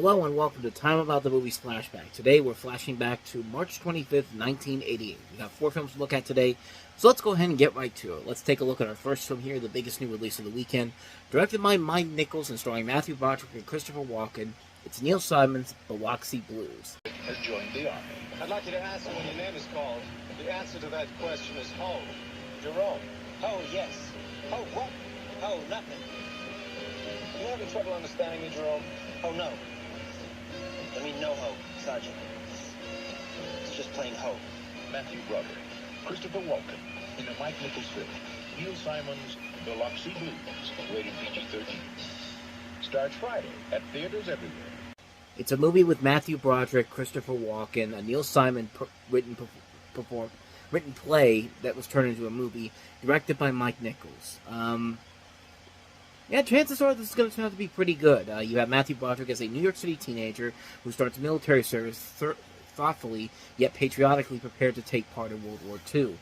Hello and welcome to Time About the Movies Flashback. Today we're flashing back to March 25th, 1988. We got 4 films to look at today, so let's go ahead and get right to it. Let's take a look at our first film here, the biggest new release of the weekend. Directed by Mike Nichols and starring Matthew Broderick and Christopher Walken, it's Neil Simon's Biloxi Blues. Has joined the Army. I'd like you to answer when your name is called. The answer to that question is Ho. Jerome. Ho, yes. Ho, what? Ho, nothing. You having trouble understanding me, Jerome? Ho, no. I mean, no ho, Sergeant. It's just plain ho. Matthew Broderick, Christopher Walken, in a Mike Nichols film. Neil Simon's Biloxi Blues, rated PG-13. Starts Friday at theaters everywhere. It's a movie with Matthew Broderick, Christopher Walken, a Neil Simon written play that was turned into a movie, directed by Mike Nichols. Yeah, chances are this is going to turn out to be pretty good. You have Matthew Broderick as a New York City teenager who starts military service thoughtfully, yet patriotically prepared to take part in World War II.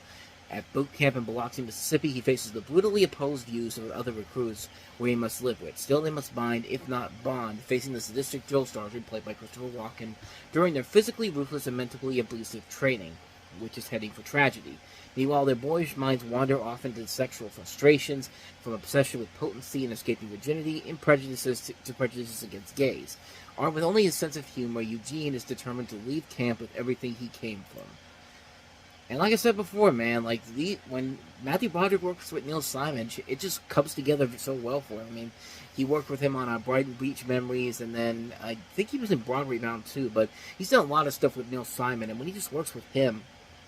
At boot camp in Biloxi, Mississippi, he faces the brutally opposed views of other recruits where he must live with. Still, they must bind, if not bond, facing the sadistic drill sergeant played by Christopher Walken during their physically ruthless and mentally abusive training, which is heading for tragedy. Meanwhile, their boyish minds wander off into sexual frustrations, from obsession with potency and escaping virginity, and prejudices to prejudices against gays. Armed with only his sense of humor, Eugene is determined to leave camp with everything he came from. And like I said before, man, when Matthew Broderick works with Neil Simon, it just comes together so well for him. I mean, he worked with him on Brighton Beach Memories, and then I think he was in Broadway Bound too, but he's done a lot of stuff with Neil Simon, and when he just works with him,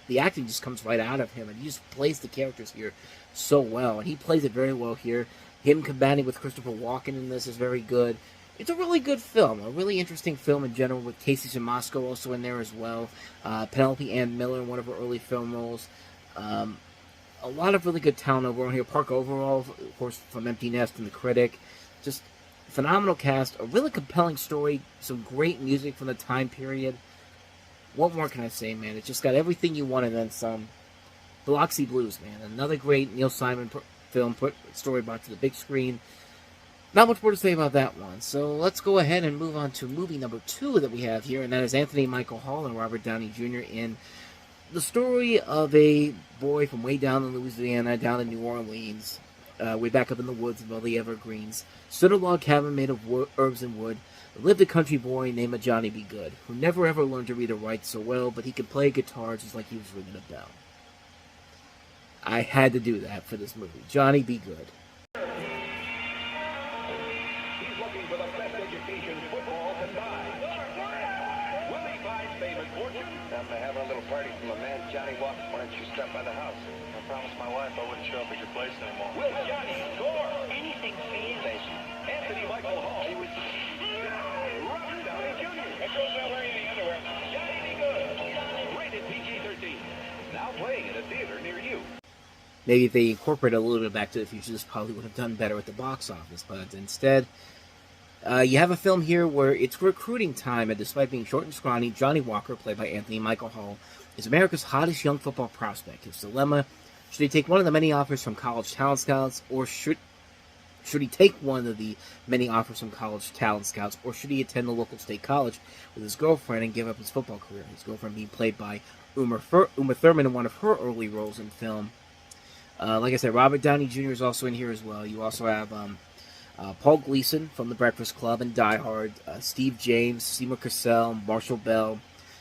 the acting just comes right out of him, and he just plays the characters here so well, and he plays it very well here. Him combating with Christopher Walken in this is very good. It's a really good film, a really interesting film in general, with Casey Siemaszko also in there as well. Penelope Ann Miller in one of her early film roles. A lot of really good talent overall here. Park Overall, of course, from Empty Nest and The Critic. Just phenomenal cast, a really compelling story, some great music from the time period. What more can I say, man? It's just got everything you want and then some. Biloxi Blues, man. Another great Neil Simon film, story brought to the big screen. Not much more to say about that one. So let's go ahead and move on to movie number 2 that we have here, and that is Anthony Michael Hall and Robert Downey Jr. in the story of a boy from way down in Louisiana, down in New Orleans, way back up in the woods above the evergreens, stood a log cabin made of herbs and wood. Lived a country boy named Johnny B. Good, who never ever learned to read or write so well, but he could play guitar just like he was ringing a bell. I had to do that for this movie. Johnny B. Good. He's looking for the best education football can buy. Will he find fame and fortune? Time to have a little party for my man Johnny Walker. Why don't you stop by the house? I promised my wife I wouldn't show up at your place anymore. Will Johnny score? Anything for you. Thank you. Anthony Michael Hall. Robert Downey Jr. That goes not wearing any underwear. Johnny B. Good. Rated PG-13. Now playing in a theater near you. Maybe if they incorporated a little bit Back to the Future, this probably would have done better at the box office, but instead, you have a film here where it's recruiting time, and despite being short and scrawny, Johnny Walker, played by Anthony Michael Hall, is America's hottest young football prospect. His dilemma: should he take one of the many offers from college talent scouts, or should he take one of the many offers from college talent scouts, or should he attend the local state college with his girlfriend and give up his football career? His girlfriend being played by Uma Thurman in one of her early roles in film. Like I said, Robert Downey Jr. is also in here as well. You also have Paul Gleason from The Breakfast Club and Die Hard, Steve James, Seymour Cassell, Marshall Bell,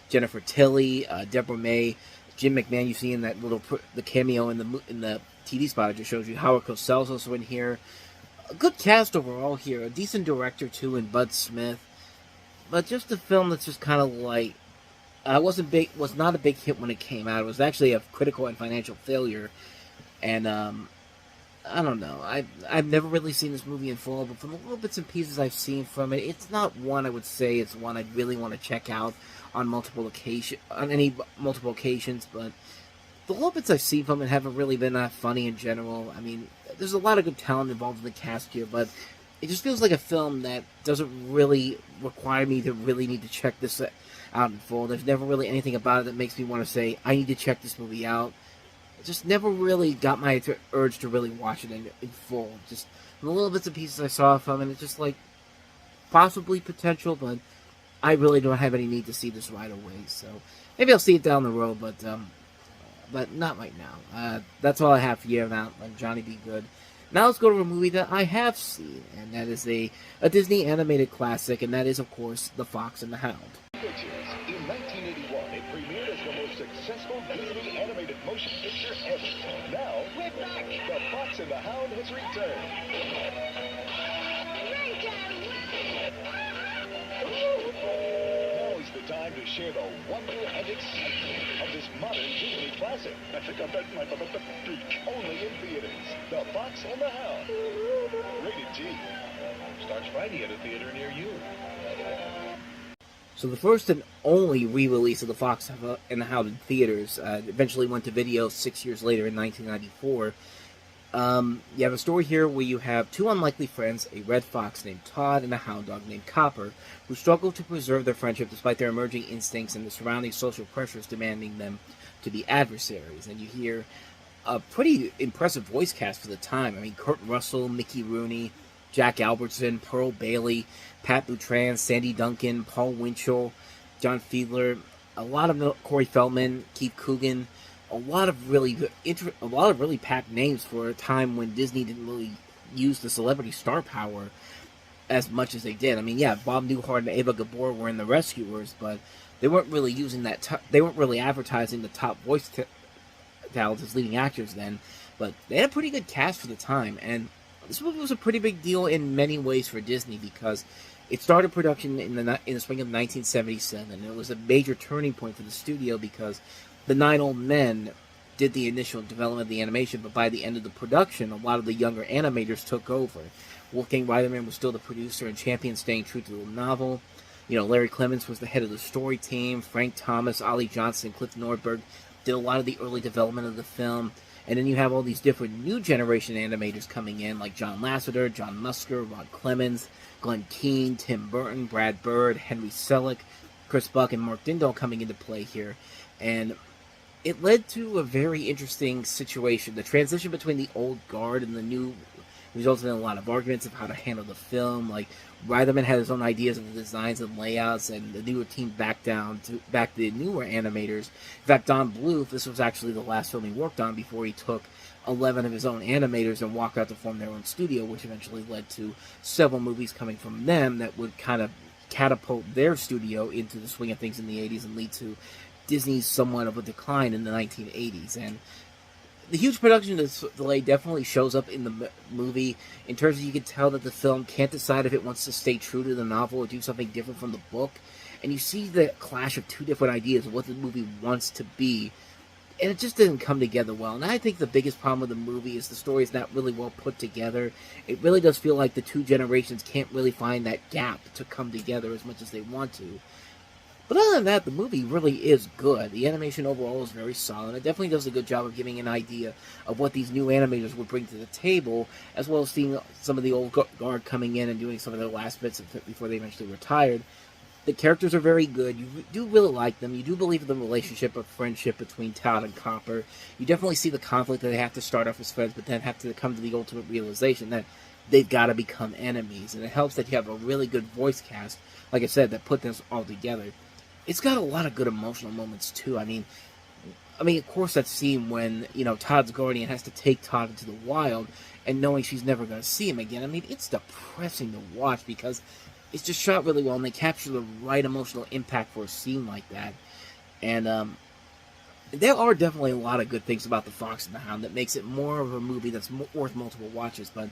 Jennifer Tilly, Deborah May, Jim McMahon. You see in that the cameo in the TV spot. It just shows you Howard Cosell's also in here. A good cast overall here. A decent director too in Bud Smith, but just a film that's just kind of light. Was not a big hit when it came out. It was actually a critical and financial failure. And, I don't know. I've never really seen this movie in full, but from the little bits and pieces I've seen from it, it's not one I would say it's one I'd really want to check out on any multiple occasions, but the little bits I've seen from it haven't really been that funny in general. I mean, there's a lot of good talent involved in the cast here, but it just feels like a film that doesn't really require me to really need to check this out in full. There's never really anything about it that makes me want to say, I need to check this movie out. It just never really got my urge to really watch it in full. Just the little bits and pieces I saw from it, it's just like possibly potential, but I really don't have any need to see this right away. So maybe I'll see it down the road, but not right now. That's all I have for you now. I'm Johnny Be Good. Now let's go to a movie that I have seen, and that is a Disney animated classic, and that is, of course, The Fox and the Hound. Pictures. In 1981, it premiered as the most successful Disney animated motion picture ever. Now, we're back. The Fox and the Hound has returned. Now is the time to share the wonder and excitement of this modern Disney classic. I think I bet my beak. Only in theaters. The Fox and the Hound. Rated G. Starts Friday at a theater near you. So the first and only re-release of The Fox and the Hound in theaters eventually went to video 6 years later in 1994. You have a story here where you have two unlikely friends, a red fox named Todd and a hound dog named Copper, who struggle to preserve their friendship despite their emerging instincts and the surrounding social pressures demanding them to be adversaries. And you hear a pretty impressive voice cast for the time. I mean, Kurt Russell, Mickey Rooney, Jack Albertson, Pearl Bailey, Pat Buttran, Sandy Duncan, Paul Winchell, John Fiedler, a lot of Corey Feldman, Keith Coogan, a lot of really packed names for a time when Disney didn't really use the celebrity star power as much as they did. I mean, yeah, Bob Newhart and Ava Gabor were in The Rescuers, but they weren't really using that. They weren't really advertising the top voice talents as leading actors then. But they had a pretty good cast for the time, and this movie was a pretty big deal in many ways for Disney because it started production in the spring of 1977. It was a major turning point for the studio because the 9 old men did the initial development of the animation, but by the end of the production, a lot of the younger animators took over. Wolfgang Reitman was still the producer and champion, staying true to the novel. You know, Larry Clements was the head of the story team. Frank Thomas, Ollie Johnson, Cliff Nordberg did a lot of the early development of the film. And then you have all these different new generation animators coming in, like John Lasseter, John Musker, Rod Clemens, Glenn Keane, Tim Burton, Brad Bird, Henry Selick, Chris Buck, and Mark Dindal coming into play here. And it led to a very interesting situation. The transition between the old guard and the new resulted in a lot of arguments of how to handle the film. Like, Reitman had his own ideas of the designs and layouts, and the newer team backed the newer animators. In fact, Don Bluth, this was actually the last film he worked on before he took 11 of his own animators and walked out to form their own studio, which eventually led to several movies coming from them that would kind of catapult their studio into the swing of things in the 80s and lead to Disney's somewhat of a decline in the 1980s. And the huge production delay definitely shows up in the movie in terms of you can tell that the film can't decide if it wants to stay true to the novel or do something different from the book. And you see the clash of two different ideas of what the movie wants to be, and it just didn't come together well. And I think the biggest problem with the movie is the story is not really well put together. It really does feel like the two generations can't really find that gap to come together as much as they want to. But other than that, the movie really is good. The animation overall is very solid. It definitely does a good job of giving an idea of what these new animators would bring to the table, as well as seeing some of the old guard coming in and doing some of their last bits of it before they eventually retired. The characters are very good. You do really like them. You do believe in the relationship of friendship between Todd and Copper. You definitely see the conflict that they have to start off as friends, but then have to come to the ultimate realization that they've got to become enemies. And it helps that you have a really good voice cast, like I said, that put this all together. It's got a lot of good emotional moments, too. I mean, of course, that scene when, Todd's guardian has to take Todd into the wild and knowing she's never going to see him again. I mean, it's depressing to watch because it's just shot really well and they capture the right emotional impact for a scene like that. And there are definitely a lot of good things about The Fox and the Hound that makes it more of a movie that's worth multiple watches, but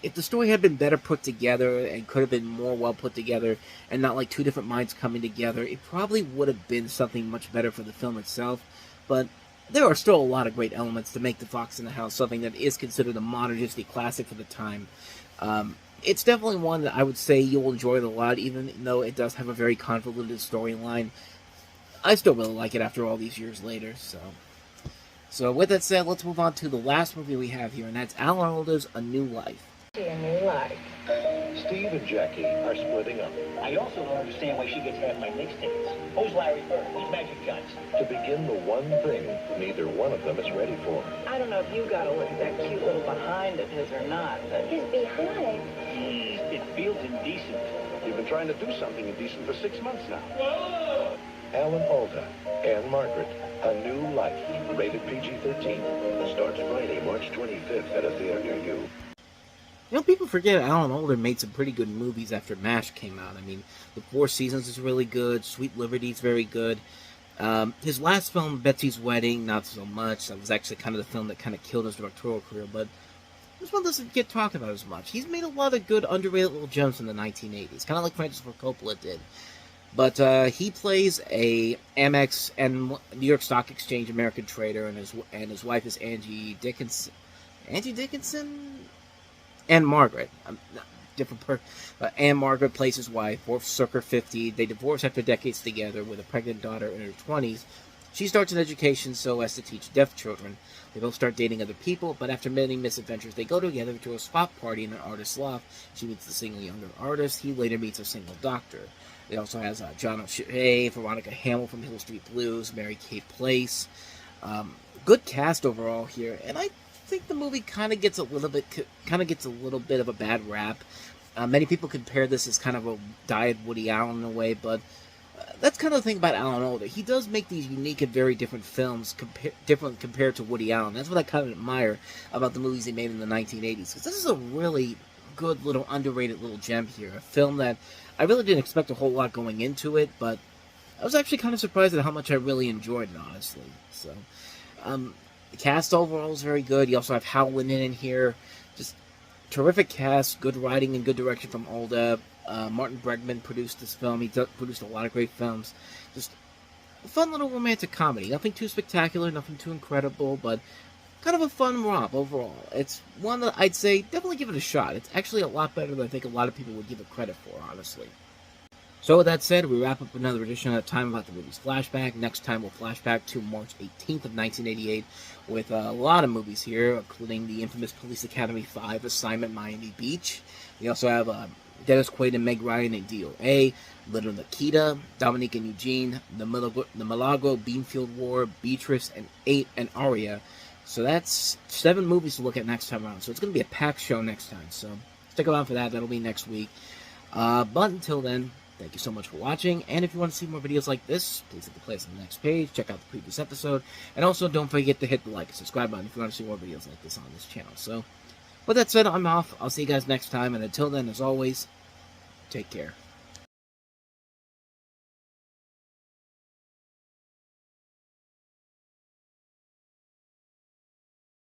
if the story had been better put together and could have been more well put together and not like two different minds coming together, it probably would have been something much better for the film itself. But there are still a lot of great elements to make The Fox and the Hound something that is considered a modern Disney classic for the time. It's definitely one that I would say you'll enjoy it a lot, even though it does have a very convoluted storyline. I still really like it after all these years later. So with that said, let's move on to the last movie we have here, and that's Alan Alda's A New Life. A new life. Steve and Jackie are splitting up. I also don't understand why she gets half my mixtapes. Who's Larry Bird? Who's Magic Johnson? To begin the one thing neither one of them is ready for. I don't know if you got a look at that cute little behind of his or not, but... His behind? It feels indecent. You've been trying to do something indecent for 6 months now. Alan Alda and Margaret, A New Life, rated PG-13. Starts Friday, March 25th at a theater near you. You know, people forget Alan Alda made some pretty good movies after MASH came out. I mean, The Four Seasons is really good. Sweet Liberty is very good. His last film, Betsy's Wedding, not so much. That was actually kind of the film that kind of killed his directorial career, but this one doesn't get talked about as much. He's made a lot of good, underrated little gems in the 1980s, kind of like Francis Ford Coppola did. But he plays a Amex and New York Stock Exchange American trader, and his wife is Angie Dickinson. Angie Dickinson? And Margaret. Anne Margaret plays his wife, both circa 50. They divorce after decades together with a pregnant daughter in her 20s. She starts an education so as to teach deaf children. They both start dating other people, but after many misadventures, they go together to a swap party in an artist's loft. She meets the single younger artist. He later meets a single doctor. It also has John O'Shea, Veronica Hamill from Hill Street Blues, Mary-Kate Place. Good cast overall here, and I think the movie kind of gets a little bit of a bad rap. Many people compare this as kind of a diet Woody Allen in a way, but that's kind of the thing about Alan Alda. He does make these unique and very different films, different compared to Woody Allen. That's what I kind of admire about the movies he made in the 1980s, because this is a really good little underrated little gem here. A film that I really didn't expect a whole lot going into it, but I was actually kind of surprised at how much I really enjoyed it, honestly. So, the cast overall is very good. You also have Hal Linden in here. Just terrific cast, good writing and good direction from Alda. Martin Bregman produced this film. He produced a lot of great films. Just a fun little romantic comedy. Nothing too spectacular, nothing too incredible, but kind of a fun romp overall. It's one that I'd say definitely give it a shot. It's actually a lot better than I think a lot of people would give it credit for, honestly. So with that said, we wrap up another edition of Time About the Movies Flashback. Next time we'll flashback to March 18th of 1988 with a lot of movies here, including the infamous Police Academy 5 Assignment Miami Beach. We also have Dennis Quaid and Meg Ryan in DOA, Little Nikita, Dominique and Eugene, the Milagro Beanfield War, Beatrice, and 8 and Aria. So that's 7 movies to look at next time around. So it's going to be a packed show next time. So stick around for that. That'll be next week. But until then, thank you so much for watching. And if you want to see more videos like this, please hit the place on the next page. Check out the previous episode. And also don't forget to hit the like and subscribe button if you want to see more videos like this on this channel. So with that said, I'm off. I'll see you guys next time. And until then, as always, take care.